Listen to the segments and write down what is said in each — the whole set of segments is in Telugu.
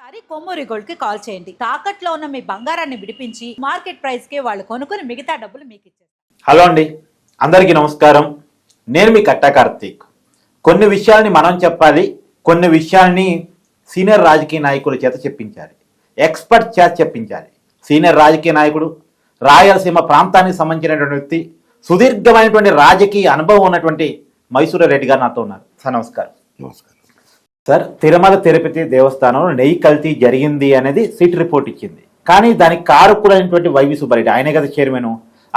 ఒకసారి కొమ్మూరి గోల్డ్ కి కాల్ చేయండి. తాకట్లో ఉన్న మీ బంగారాన్ని విడిపించి మార్కెట్ ప్రైస్ కి వాళ్ళు కొనుక్కుని మిగతా డబ్బులు మీకు ఇచ్చేస్తారు. హలో అండి, అందరికీ నమస్కారం. నేను మీ కట్టా కార్తీక్. కొన్ని విషయాల్ని మనం చెప్పాలి, కొన్ని విషయాల్ని సీనియర్ రాజకీయ నాయకుల చేత చెప్పించాలి, ఎక్స్పర్ట్ చేత చెప్పించాలి. సీనియర్ రాజకీయ నాయకుడు, రాయలసీమ ప్రాంతానికి సంబంధించినటువంటి వ్యక్తి, సుదీర్ఘమైనటువంటి రాజకీయ అనుభవం ఉన్నటువంటి మైసూర్ రెడ్డి గారు నాతో ఉన్నారు. సార్ నమస్కారం. నమస్కారం సార్, తిరుమల తిరుపతి దేవస్థానంలో నెయ్యి కల్తీ జరిగింది అనేది సిట్ రిపోర్ట్ ఇచ్చింది. కానీ దానికి కారకులైనటువంటి వైవి సుబ్బారెడ్డి, ఆయనే కదా చైర్మన్,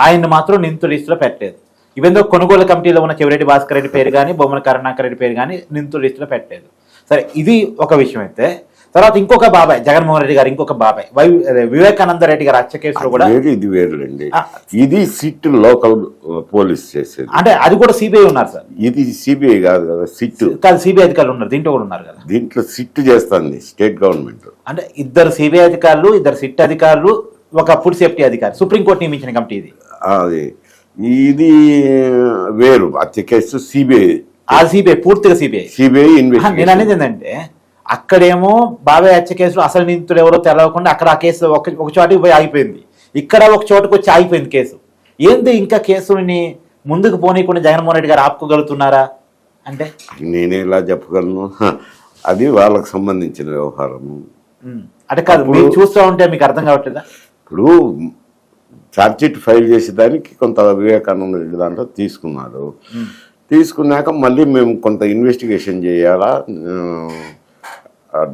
ఆయన్ని మాత్రం నిందితుల లిస్టులో పెట్టలేదు. ఇవెందో కొనుగోలు కమిటీలో ఉన్న చెవిరెడ్డి భాస్కర్ రెడ్డి పేరు కానీ బొమ్మల కరుణాకర్ రెడ్డి పేరు కానీ నిందితుల లిస్టులో పెట్టలేదు. సరే, ఇది ఒక విషయం. అయితే తర్వాత ఇంకొక బాబాయ్ జగన్మోహన్ రెడ్డి గారు, ఇంకొక బాబాయ్ వివేకానంద రెడ్డి గారు హత్య కేసులో కూడా ఇది వేరులేండి. ఇది సిట్ లోకల్ పోలీస్ చేసేది, అంటే అది కూడా సిబిఐ ఉన్నారు సార్. ఇది సిబిఐ కాదు కదా, సిట్ కాదు, సిబిఐ అధికారులు ఉన్నారు, దీంట్లో కూడా ఉన్నారు కదా. దీంట్లో సిట్ చేస్తుంది స్టేట్ గవర్నమెంట్. అంటే ఇద్దరు సిబిఐ అధికారులు, ఇద్దరు సిట్ అధికారులు, ఒక ఫుడ్ సేఫ్టీ అధికారి, సుప్రీంకోర్టు నియమించిన కమిటీ ఇది. అది ఇది వేరు హత్య కేసు సిబిఐ. ఆ సిబిఐ పూర్తిగా సిబిఐ ఇన్వెస్టిగేషన్. నేను అనేది ఏంటంటే, అక్కడేమో బాబాయ్ హత్య కేసులో అసలు నిందితులు ఎవరో తెలవకుండా అక్కడ ఆ కేసు ఒక చోటుకి పోయి ఆగిపోయింది, ఇక్కడ ఒక చోటుకు వచ్చి ఆగిపోయింది కేసు. ఏంది ఇంకా కేసుని ముందుకు పోనీయకుండా జగన్మోహన్ రెడ్డి గారు ఆపుకోగలుగుతున్నారా అంటే? నేనే ఇలా చెప్పగలను, అది వాళ్ళకు సంబంధించిన వ్యవహారము. అంటే కాదు, మీరు చూస్తూ ఉంటే మీకు అర్థం కావట్లేదా? ఇప్పుడు ఛార్జ్షీట్ ఫైల్ చేసేదానికి కొంత వివేకానంద రెడ్డి దాంట్లో తీసుకున్నాడు. తీసుకున్నాక మళ్ళీ మేము కొంత ఇన్వెస్టిగేషన్ చేయాలా,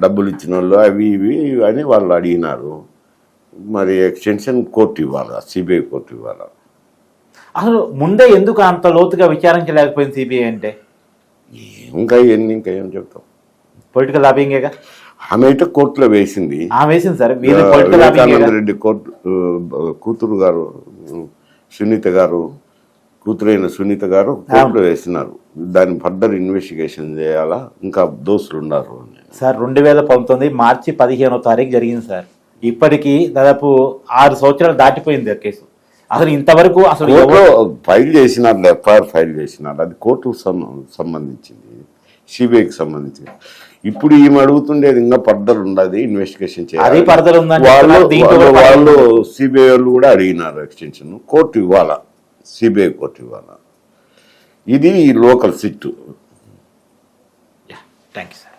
డబ్బులు ఇచ్చిన వాళ్ళు అవి ఇవి అని వాళ్ళు అడిగినారు. మరి ఎక్స్టెన్షన్ కోర్టు ఇవ్వాలా, సిబిఐ కోర్టు ఇవ్వాలా. అసలు ముందే ఎందుకు అంత లోతుగా విచారించలేకపోయింది సిబిఐ అంటే? ఇంకా ఏం చెప్తాం, పొలిటికల్ లాబింగేగా. ఆమె అయితే కోర్టులో వేసింది, వేసింది సార్. వివేకానంద రెడ్డి కూతురు గారు సునీత గారు, కూతురైన సునీత గారు కోర్టులో వేసినారు. దాన్ని ఫర్దర్ ఇన్వెస్టిగేషన్ చేయాలా, ఇంకా దోషులు ఉన్నారు అని. సార్, 2019 మార్చి 15వ తారీఖు జరిగింది సార్. ఇప్పటికీ దాదాపు 6 సంవత్సరాలు దాటిపోయింది ఆ కేసు. అసలు ఇంతవరకు అసలు ఫైల్ చేసినారు, ఎఫ్ఐఆర్ ఫైల్ చేసినారు. అది కోర్టుకు సంబంధించింది, సిబిఐకి సంబంధించింది. ఇప్పుడు ఈమె అడుగుతుండేది ఇంకా ఫర్దర్ ఉండదు, ఇన్వెస్టిగేషన్ చేయాలి. వాళ్ళు సిబిఐ వాళ్ళు కూడా అడిగినారు ఎక్స్టెన్షన్. కోర్టు ఇవ్వాలా, సిబిఐ కోర్టు ఇవ్వాలా. ఇది local SIT. Thank you sir.